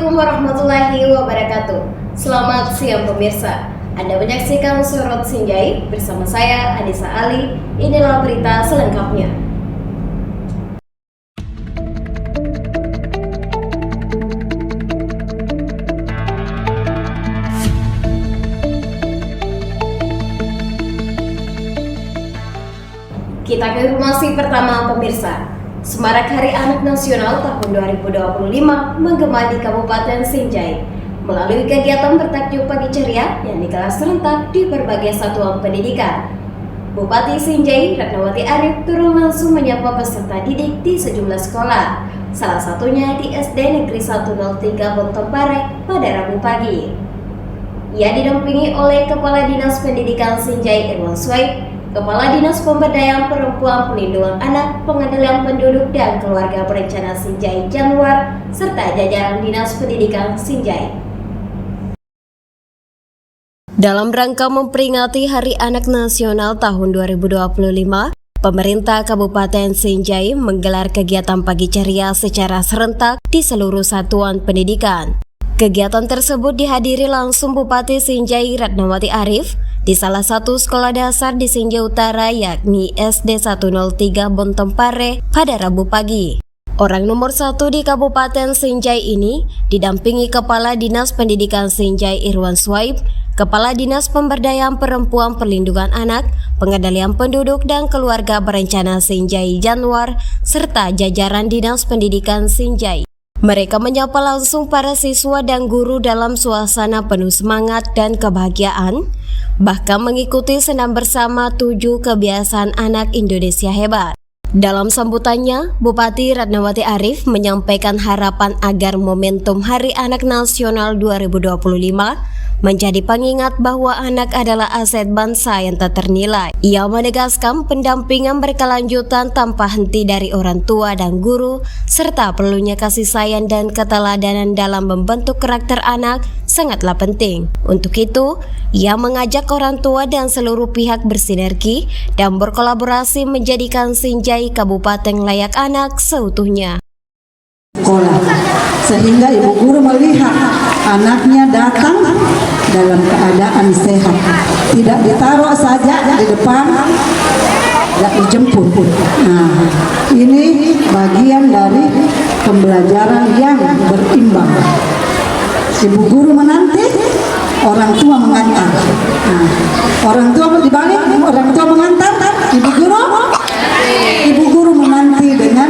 Assalamualaikum warahmatullahi wabarakatuh. Selamat siang pemirsa. Anda menyaksikan Sorot Sinjai bersama saya Anissa Ali. Inilah berita selengkapnya. Kita ke informasi pertama pemirsa. Semarak Hari Anak Nasional tahun 2025 menggema di Kabupaten Sinjai melalui kegiatan bertajuk Pagi Ceria yang digelar serentak di berbagai satuan pendidikan. Bupati Sinjai Ratnawati Arif turun langsung menyapa peserta didik di sejumlah sekolah, salah satunya di SD Negeri 103 Bontompare pada Rabu pagi. Ia didampingi oleh Kepala Dinas Pendidikan Sinjai Irwan Swaib, Kepala Dinas Pemberdayaan Perempuan Pelindungan Anak, Pengadilan Penduduk dan Keluarga Berencana Sinjai Januar, serta jajaran Dinas Pendidikan Sinjai. Dalam rangka memperingati Hari Anak Nasional tahun 2025, pemerintah Kabupaten Sinjai menggelar kegiatan Pagi Ceria secara serentak di seluruh satuan pendidikan. Kegiatan tersebut dihadiri langsung Bupati Sinjai Ratnawati Arif di salah satu sekolah dasar di Sinjai Utara, yakni SD 103 Bontompare pada Rabu pagi. Orang nomor 1 di Kabupaten Sinjai ini didampingi Kepala Dinas Pendidikan Sinjai Irwan Swaib, Kepala Dinas Pemberdayaan Perempuan Perlindungan Anak, Pengadilan Penduduk dan Keluarga Berencana Sinjai Januar, serta jajaran Dinas Pendidikan Sinjai. Mereka menyapa langsung para siswa dan guru dalam suasana penuh semangat dan kebahagiaan, bahkan mengikuti senam bersama 7 kebiasaan anak Indonesia hebat. Dalam sambutannya, Bupati Ratnawati Arif menyampaikan harapan agar momentum Hari Anak Nasional 2025 menjadi pengingat bahwa anak adalah aset bangsa yang tak ternilai. Ia menegaskan pendampingan berkelanjutan tanpa henti dari orang tua dan guru, serta perlunya kasih sayang dan keteladanan dalam membentuk karakter anak sangatlah penting. Untuk itu, ia mengajak orang tua dan seluruh pihak bersinergi dan berkolaborasi menjadikan Sinjai kabupaten layak anak seutuhnya. Sekolah, sehingga ibu guru melihat anaknya datang dalam keadaan sehat, tidak ditaruh saja di depan, tidak dijemput. Nah, ini bagian dari pembelajaran yang berimbang. Ibu guru menanti, orang tua mengantar. Nah, orang tua dibalik, orang tua mengantar, ibu guru menanti dengan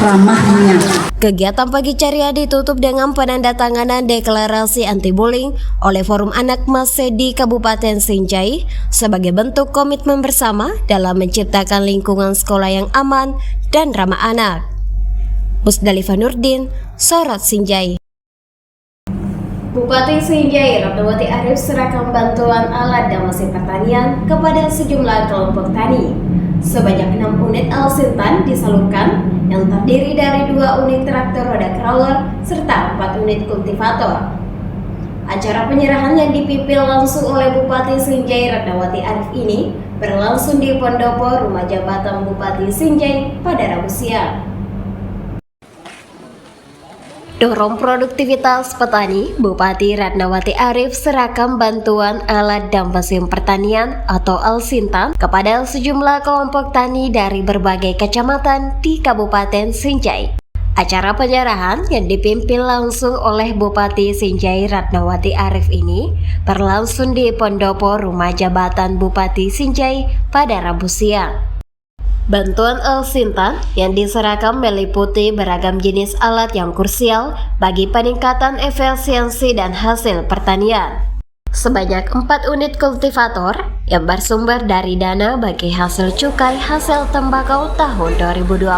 ramahnya. Kegiatan Pagi Ceria ditutup dengan penandatanganan deklarasi anti-bullying oleh Forum Anak Masedi Kabupaten Sinjai sebagai bentuk komitmen bersama dalam menciptakan lingkungan sekolah yang aman dan ramah anak. Musdalifah Nurdin, Sorot Sinjai. Bupati Sinjai Ratnawati Arif serahkan bantuan alat dan mesin pertanian kepada sejumlah kelompok tani. Sebanyak 6 unit Al-Sintan disalurkan yang terdiri dari 2 unit traktor roda crawler serta 4 unit kultivator. Acara penyerahan yang dipimpin langsung oleh Bupati Sinjai Ratnawati Arif ini berlangsung di Pendopo Rumah Jabatan Bupati Sinjai pada Rabu siang. Dorong produktivitas petani, Bupati Ratnawati Arif serahkan bantuan alat dan mesin pertanian atau Al-Sintan kepada sejumlah kelompok tani dari berbagai kecamatan di Kabupaten Sinjai. Acara penyerahan yang dipimpin langsung oleh Bupati Sinjai Ratnawati Arif ini berlangsung di Pendopo Rumah Jabatan Bupati Sinjai pada Rabu siang. Bantuan Al-Sintan yang diserahkan meliputi beragam jenis alat yang krusial bagi peningkatan efisiensi dan hasil pertanian. Sebanyak 4 unit kultivator yang bersumber dari dana bagi hasil cukai hasil tembakau tahun 2025,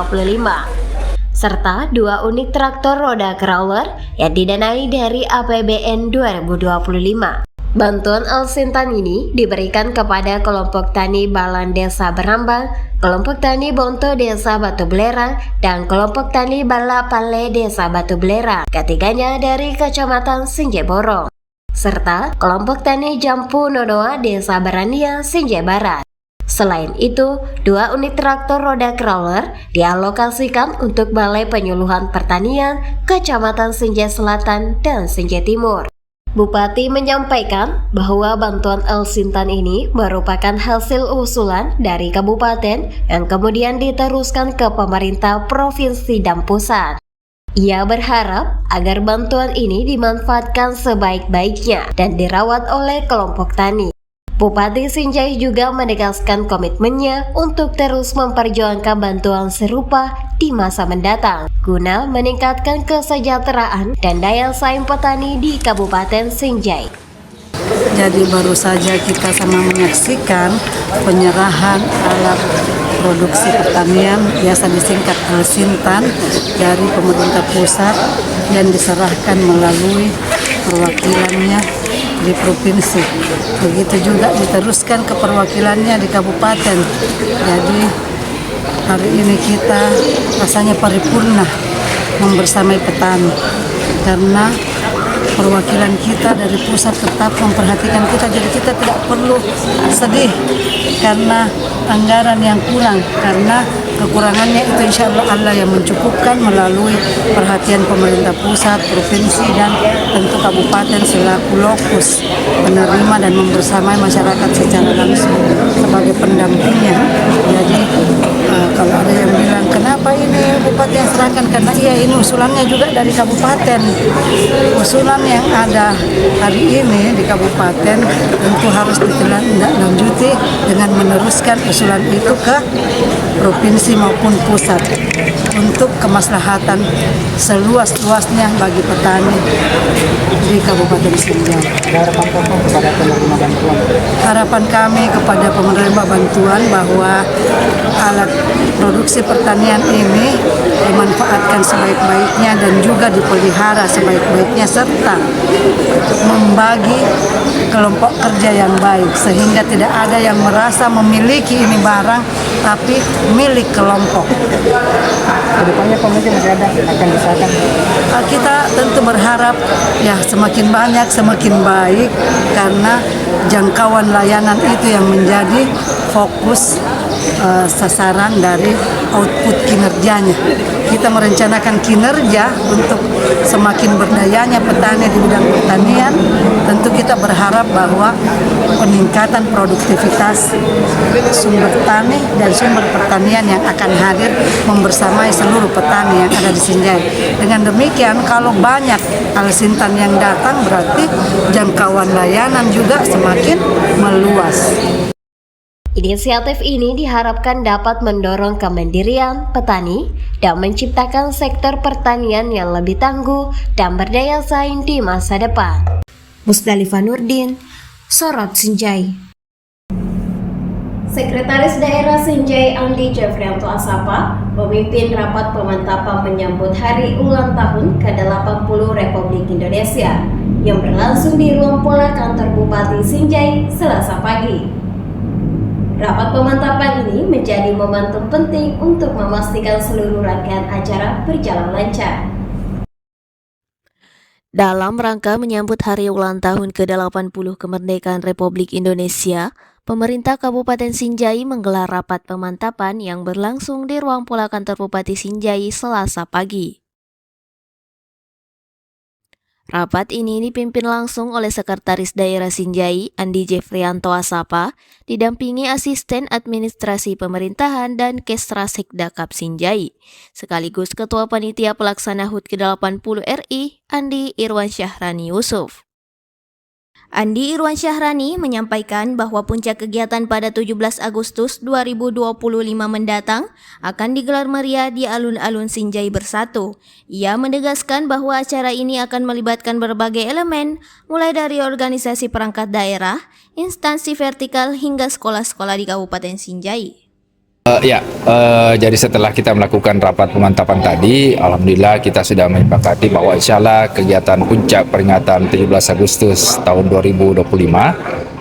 serta 2 unit traktor roda crawler yang didanai dari APBN 2025. Bantuan Al-Sintan ini diberikan kepada kelompok tani Balan Desa Berambang, kelompok tani Bonto Desa Batu Belerang, dan kelompok tani Bala Pale Desa Batu Belerang, ketiganya dari Kecamatan Sinjai Borong, serta kelompok tani Jampu Nodoa Desa Barania Sinjai Barat. Selain itu, 2 unit traktor roda crawler dialokasikan untuk Balai Penyuluhan Pertanian Kecamatan Senja Selatan dan Senja Timur. Bupati menyampaikan bahwa bantuan El Sintan ini merupakan hasil usulan dari kabupaten yang kemudian diteruskan ke pemerintah provinsi dan pusat. Ia berharap agar bantuan ini dimanfaatkan sebaik-baiknya dan dirawat oleh kelompok tani. Bupati Sinjai juga menegaskan komitmennya untuk terus memperjuangkan bantuan serupa di masa mendatang guna meningkatkan kesejahteraan dan daya saing petani di Kabupaten Sinjai. Jadi baru saja kita sama menyaksikan penyerahan alat produksi pertanian biasa disingkat El Sintan dari pemerintah pusat yang diserahkan melalui perwakilannya di provinsi. Begitu juga diteruskan ke perwakilannya di kabupaten. Jadi hari ini kita rasanya paripurna membersamai petani karena perwakilan kita dari pusat tetap memperhatikan kita, jadi kita tidak perlu sedih karena anggaran yang kurang, karena kekurangannya itu insya Allah yang mencukupkan melalui perhatian pemerintah pusat, provinsi, dan tentu kabupaten selaku lokus menerima dan membersamai masyarakat secara langsung sebagai pendampingnya. Jadi kalau ada yang bilang kenapa ini bupati yang serahkan, karena iya ini usulannya juga dari kabupaten. Usulan yang ada hari ini di kabupaten tentu harus ditindaklanjuti dengan meneruskan usulan itu ke provinsi maupun pusat untuk kemaslahatan seluas-luasnya bagi petani di Kabupaten Sinjai. Harapan kami kepada penerima bantuan bahwa alat produksi pertanian ini dimanfaatkan sebaik-baiknya dan juga dipelihara sebaik-baiknya serta membagi kelompok kerja yang baik sehingga tidak ada yang merasa memiliki ini barang tapi milik kelompok. Kedepannya pemerintah masih ada akan disahkan. Kita tentu berharap ya semakin banyak semakin baik karena jangkauan layanan itu yang menjadi fokus sasaran dari output kinerjanya. Kita merencanakan kinerja untuk semakin berdayanya petani di bidang pertanian. Tentu kita berharap bahwa peningkatan produktivitas sumber tani dan sumber pertanian yang akan hadir membersamai seluruh petani yang ada di Sinjai. Dengan demikian, kalau banyak El Sintan yang datang berarti jangkauan layanan juga semakin meluas. Inisiatif ini diharapkan dapat mendorong kemandirian petani dan menciptakan sektor pertanian yang lebih tangguh dan berdaya saing di masa depan. Musdalifah Nurdin, Sorot Sinjai. Sekretaris Daerah Sinjai Andi Jefrianto Asapa memimpin rapat pemantapan menyambut Hari Ulang Tahun ke-80 Republik Indonesia yang berlangsung di ruang pola kantor Bupati Sinjai Selasa pagi. Rapat pemantapan ini menjadi momentum penting untuk memastikan seluruh rangkaian acara berjalan lancar. Dalam rangka menyambut Hari Ulang Tahun ke-80 Kemerdekaan Republik Indonesia, pemerintah Kabupaten Sinjai menggelar rapat pemantapan yang berlangsung di ruang pola kantor Bupati Sinjai Selasa pagi. Rapat ini dipimpin langsung oleh Sekretaris Daerah Sinjai, Andi Jefrianto Asapa, didampingi Asisten Administrasi Pemerintahan dan Kesra Sekdakap Sinjai, sekaligus Ketua Panitia Pelaksana HUT ke-80 RI, Andi Irwan Syahrani Yusuf. Andi Irwan Syahrani menyampaikan bahwa puncak kegiatan pada 17 Agustus 2025 mendatang akan digelar meriah di alun-alun Sinjai Bersatu. Ia menegaskan bahwa acara ini akan melibatkan berbagai elemen, mulai dari organisasi perangkat daerah, instansi vertikal hingga sekolah-sekolah di Kabupaten Sinjai. Jadi setelah kita melakukan rapat pemantapan tadi, alhamdulillah kita sudah menyepakati bahwa insya Allah kegiatan puncak peringatan 17 Agustus tahun 2025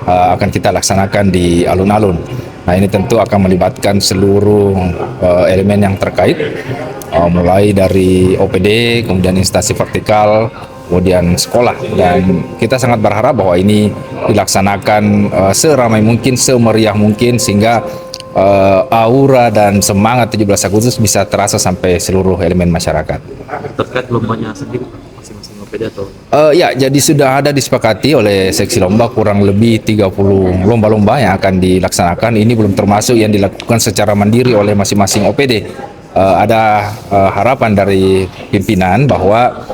akan kita laksanakan di alun-alun. Nah, ini tentu akan melibatkan seluruh elemen yang terkait, mulai dari OPD, kemudian instansi vertikal, kemudian sekolah, dan kita sangat berharap bahwa ini dilaksanakan seramai mungkin, semeriah mungkin, sehingga aura dan semangat 17 Agustus bisa terasa sampai seluruh elemen masyarakat. Terkait lombanya sendiri masing-masing OPD atau? Ya, jadi sudah ada disepakati oleh seksi lomba kurang lebih 30 lomba-lomba yang akan dilaksanakan. Ini belum termasuk yang dilakukan secara mandiri oleh masing-masing OPD. Ada harapan dari pimpinan bahwa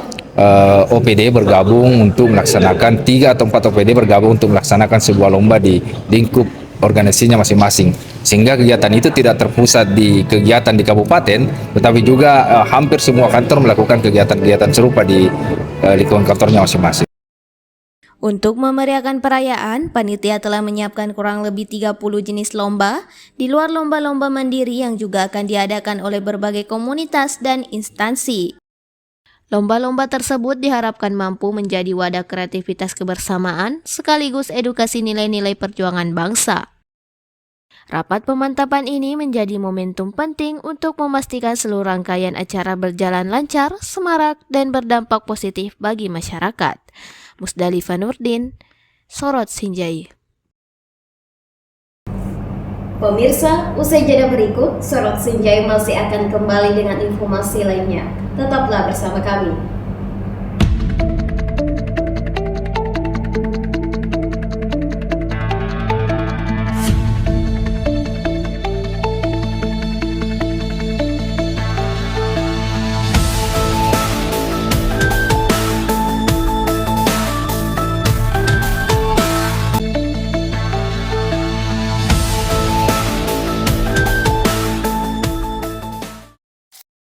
OPD bergabung untuk melaksanakan 3 atau 4 OPD bergabung untuk melaksanakan sebuah lomba di lingkup organisasinya masing-masing, sehingga kegiatan itu tidak terpusat di kegiatan di kabupaten, tetapi juga hampir semua kantor melakukan kegiatan-kegiatan serupa di lingkungan kantornya masing-masing. Untuk memeriahkan perayaan, panitia telah menyiapkan kurang lebih 30 jenis lomba, di luar lomba-lomba mandiri yang juga akan diadakan oleh berbagai komunitas dan instansi. Lomba-lomba tersebut diharapkan mampu menjadi wadah kreativitas kebersamaan sekaligus edukasi nilai-nilai perjuangan bangsa. Rapat pemantapan ini menjadi momentum penting untuk memastikan seluruh rangkaian acara berjalan lancar, semarak, dan berdampak positif bagi masyarakat. Musdalifah Nurdin, Sorot Sinjai. Pemirsa, usai jeda berikut, Sorot Sinjai masih akan kembali dengan informasi lainnya. Tetaplah bersama kami.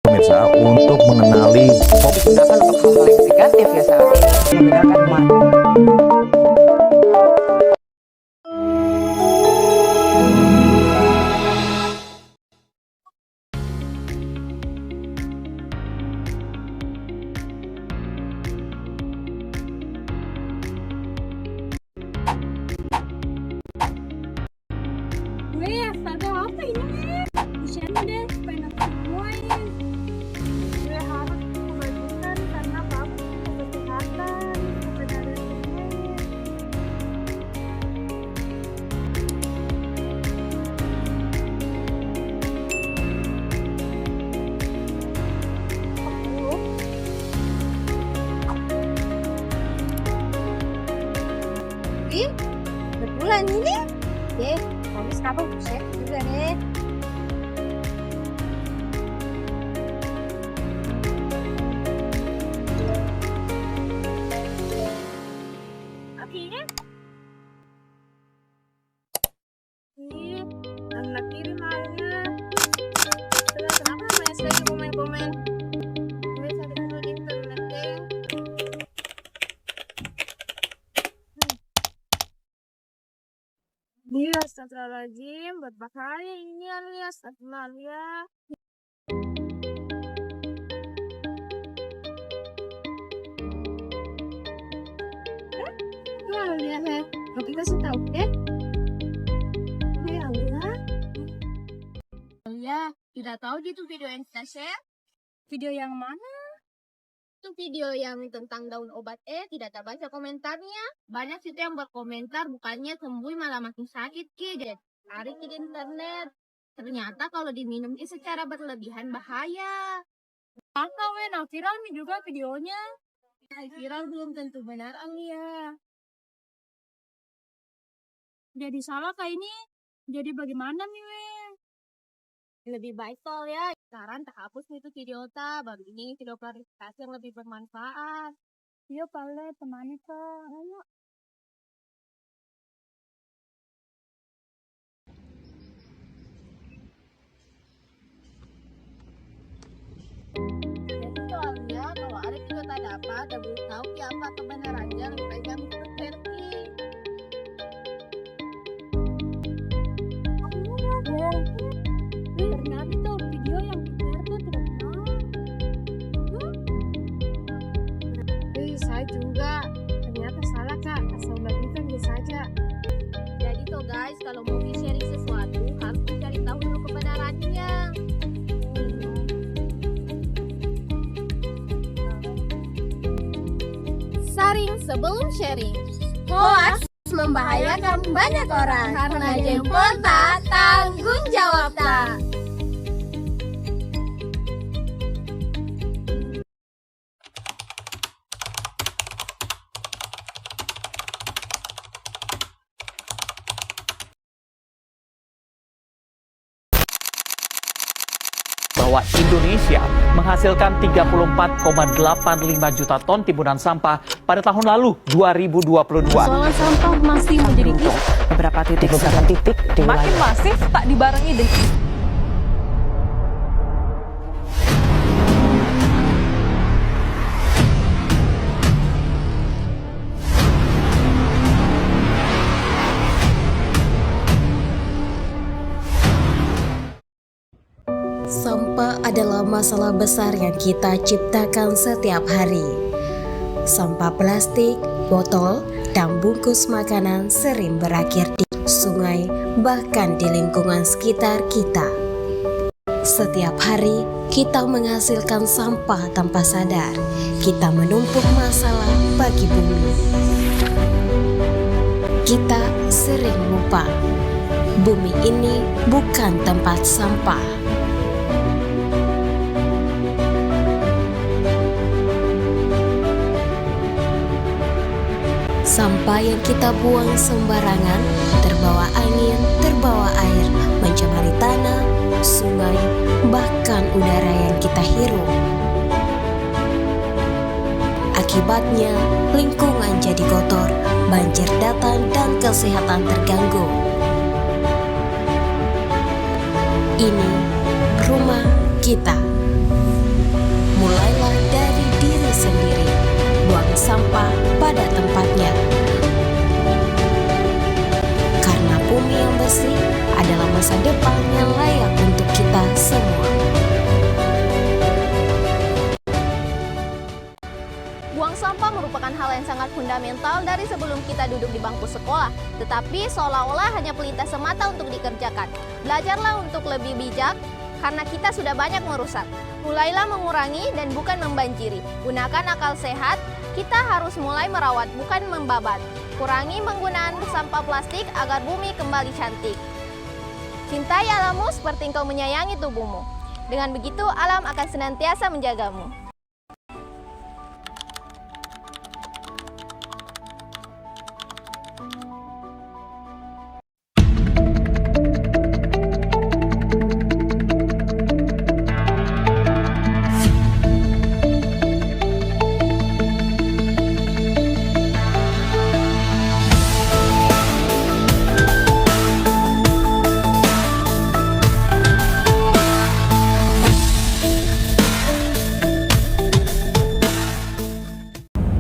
Pemirsa, untuk mengenali digunakan untuk hal-hal yang negatif ya saat ini menggunakan Weh, astaga apa ini? Share deh, supaya nonton semua ini. Gue harus membagikan karena bagus untuk kesehatan, kebenaran semua. Ih, betulan ini? Deh, kamu sekarang share juga deh. Akhirnya, ih, anak kirim halnya. Terus kenapa banyak sekali komen-komen? Gue cari dulu di internet deh. Iya, astagfirullahaladzim, berbahaya ini alias, astagfirullah. Itu alias ya, tapi kasih tahu deh. Ya Allah. Ya, tidak tahu gitu video yang kita share. Video yang mana? Itu video yang tentang daun obat tidak terbaca komentarnya. Banyak situ yang berkomentar bukannya sembuh malah makin sakit ki. Jadi cari di internet. Ternyata kalau diminum secara berlebihan bahaya. Maka nah viral nih juga videonya. Viral belum tentu benar ya. Jadi salah kayak ini. Jadi bagaimana nih lebih baik tol ya. Saran tak hapus itu video baru ini video klarifikasi yang lebih bermanfaat. Iya pale temani ke ayo. Jadi soalnya kalau ada video tak dapat dan belum tahu apa kebenarannya lebih baik kami versi. Ternyata tuh video yang share tuh tidak benar. Saya juga ternyata salah kak, asal bagikan dia saja. Jadi tuh guys, kalau mau sharing sesuatu harus mencari tahu dulu kebenarannya. Saring sebelum sharing. Hoax membahayakan banyak orang. Karena jempol tak, tanggung jawab tak. Bahwa Indonesia menghasilkan 34,85 juta ton timbunan sampah pada tahun lalu 2022. Persoalan sampah masih menjadi beberapa titik makin masif tak dibarengi dengan Sampah adalah masalah besar yang kita ciptakan setiap hari. Sampah plastik, botol, dan bungkus makanan sering berakhir di sungai, bahkan di lingkungan sekitar kita. Setiap hari, kita menghasilkan sampah tanpa sadar. Kita menumpuk masalah bagi bumi. Kita sering lupa, bumi ini bukan tempat sampah. Sampah yang kita buang sembarangan, terbawa angin, terbawa air, mencemari tanah, sungai, bahkan udara yang kita hirup. Akibatnya, lingkungan jadi kotor, banjir datang dan kesehatan terganggu. Ini rumah kita. Mulailah dari diri sendiri. Buang sampah pada tempatnya. Karena bumi yang bersih adalah masa depan yang layak untuk kita semua. Buang sampah merupakan hal yang sangat fundamental dari sebelum kita duduk di bangku sekolah. Tetapi seolah-olah hanya pelintas semata untuk dikerjakan. Belajarlah untuk lebih bijak, karena kita sudah banyak merusak. Mulailah mengurangi dan bukan membanjiri. Gunakan akal sehat, kita harus mulai merawat bukan membabat. Kurangi penggunaan sampah plastik agar bumi kembali cantik. Cintai alammu seperti engkau menyayangi tubuhmu. Dengan begitu alam akan senantiasa menjagamu.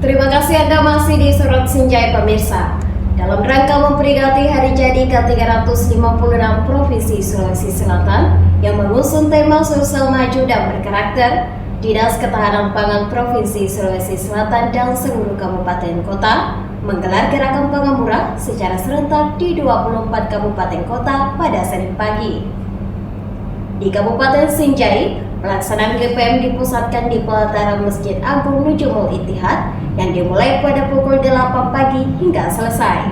Terima kasih Anda masih di Surat Sinjai pemirsa. Dalam rangka memperingati hari jadi ke-356 Provinsi Sulawesi Selatan yang mengusung tema sosial maju dan berkarakter, Dinas Ketahanan Pangan Provinsi Sulawesi Selatan dan seluruh kabupaten kota menggelar gerakan pangan murah secara serentak di 24 kabupaten kota pada Senin pagi. Di Kabupaten Sinjai, pelaksanaan GPM dipusatkan di pelataran Masjid Agung Nujumul Ittihad yang dimulai pada pukul 8 pagi hingga selesai.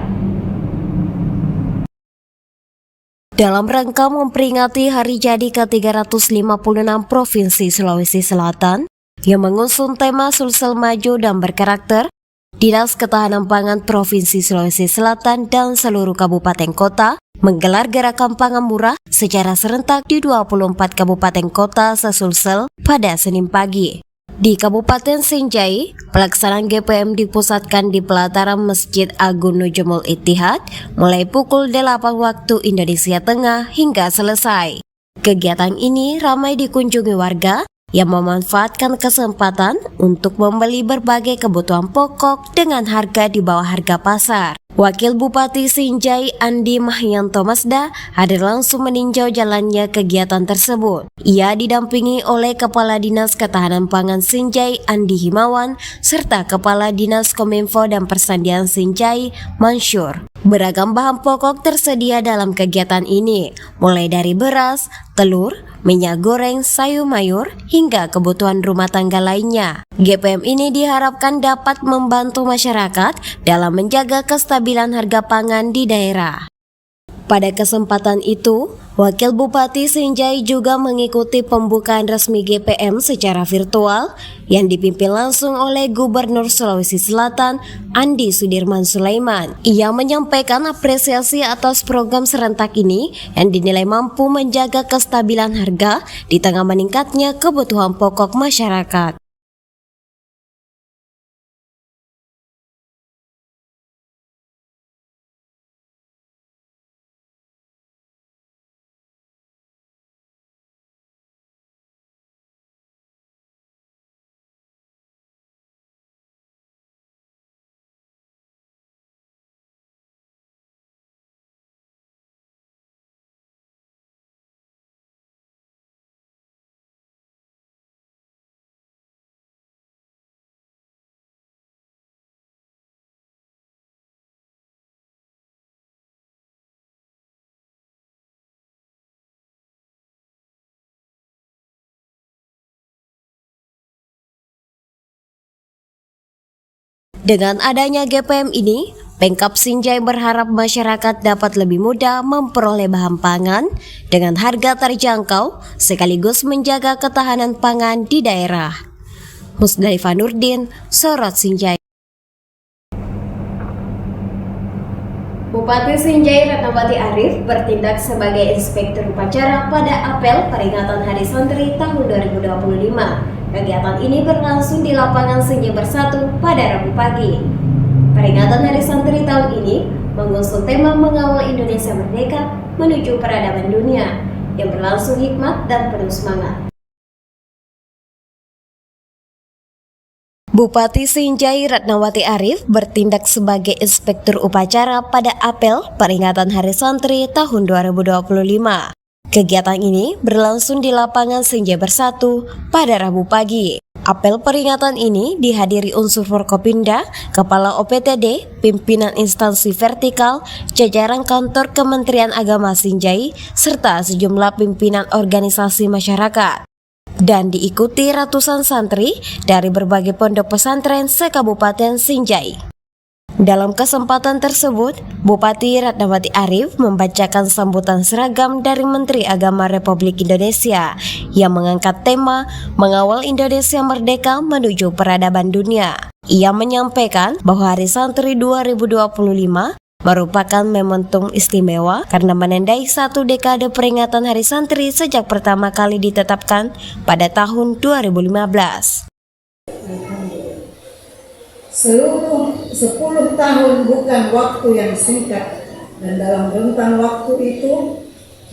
Dalam rangka memperingati hari jadi ke-356 Provinsi Sulawesi Selatan yang mengusung tema sosial maju dan berkarakter, Dinas Ketahanan Pangan Provinsi Sulawesi Selatan dan seluruh kabupaten kota menggelar gerakan pangan murah secara serentak di 24 kabupaten kota sesulsel pada Senin pagi. Di Kabupaten Sinjai, pelaksanaan GPM dipusatkan di pelataran Masjid Agung Nujumul Ittihad mulai pukul 8 waktu Indonesia Tengah hingga selesai. Kegiatan ini ramai dikunjungi warga yang memanfaatkan kesempatan untuk membeli berbagai kebutuhan pokok dengan harga di bawah harga pasar. Wakil Bupati Sinjai Andi Mahyanto Masda hadir langsung meninjau jalannya kegiatan tersebut. Ia didampingi oleh Kepala Dinas Ketahanan Pangan Sinjai Andi Himawan serta Kepala Dinas Kominfo dan Persandian Sinjai Mansyur. Beragam bahan pokok tersedia dalam kegiatan ini, mulai dari beras, telur, minyak goreng, sayur mayur, hingga kebutuhan rumah tangga lainnya. GPM ini diharapkan dapat membantu masyarakat dalam menjaga kestabilan harga pangan di daerah. Pada kesempatan itu, Wakil Bupati Sinjai juga mengikuti pembukaan resmi GPM secara virtual yang dipimpin langsung oleh Gubernur Sulawesi Selatan, Andi Sudirman Sulaiman. Ia menyampaikan apresiasi atas program serentak ini yang dinilai mampu menjaga kestabilan harga di tengah meningkatnya kebutuhan pokok masyarakat. Dengan adanya GPM ini, Pemkab Sinjai berharap masyarakat dapat lebih mudah memperoleh bahan pangan dengan harga terjangkau sekaligus menjaga ketahanan pangan di daerah. Musdalifah Nurdin, Sorot Sinjai. Bupati Sinjai Ratnawati Arif bertindak sebagai inspektur upacara pada apel peringatan Hari Santri tahun 2025. Kegiatan ini berlangsung di lapangan Sinjai Bersatu pada Rabu pagi. Peringatan Hari Santri tahun ini mengusung tema mengawal Indonesia Merdeka menuju peradaban dunia yang berlangsung hikmat dan penuh semangat. Bupati Sinjai Ratnawati Arif bertindak sebagai inspektur upacara pada apel peringatan Hari Santri tahun 2025. Kegiatan ini berlangsung di lapangan Sinjai Bersatu pada Rabu pagi. Apel peringatan ini dihadiri unsur Forkopimda, Kepala OPTD, pimpinan instansi vertikal, jajaran kantor Kementerian Agama Sinjai, serta sejumlah pimpinan organisasi masyarakat. Dan diikuti ratusan santri dari berbagai pondok pesantren se-Kabupaten Sinjai. Dalam kesempatan tersebut, Bupati Ratnawati Arif membacakan sambutan seragam dari Menteri Agama Republik Indonesia yang mengangkat tema mengawal Indonesia Merdeka menuju peradaban dunia. Ia menyampaikan bahwa Hari Santri 2025 merupakan momentum istimewa karena menandai satu dekade peringatan Hari Santri sejak pertama kali ditetapkan pada tahun 2015. Seluruh 10 tahun bukan waktu yang singkat, dan dalam rentang waktu itu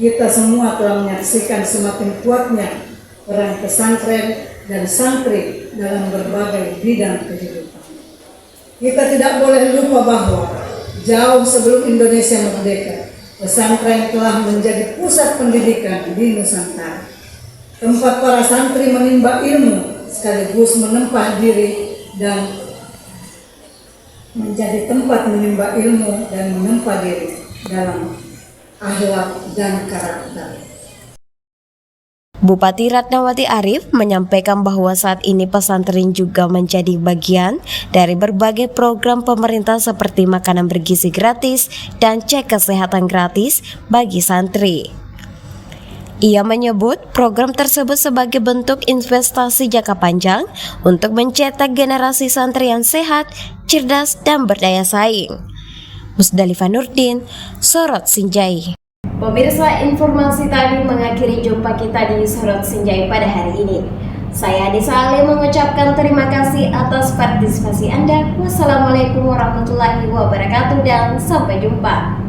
kita semua telah menyaksikan semakin kuatnya peran pesantren dan santri dalam berbagai bidang kehidupan. Kita tidak boleh lupa bahwa jauh sebelum Indonesia merdeka, pesantren telah menjadi pusat pendidikan di Nusantara, tempat para santri menimba ilmu sekaligus menempa diri dan menjadi tempat menimba ilmu dan menempa diri dalam akhlak dan karakter. Bupati Ratnawati Arif menyampaikan bahwa saat ini pesantren juga menjadi bagian dari berbagai program pemerintah seperti makanan bergizi gratis dan cek kesehatan gratis bagi santri. Ia menyebut program tersebut sebagai bentuk investasi jangka panjang untuk mencetak generasi santri yang sehat, cerdas, dan berdaya saing. Musdalifah Nurdin, Sorot Sinjai. Pemirsa, informasi tadi mengakhiri jumpa kita di Sorot Sinjai pada hari ini. Saya Anissa Ali mengucapkan terima kasih atas partisipasi Anda. Wassalamualaikum warahmatullahi wabarakatuh dan sampai jumpa.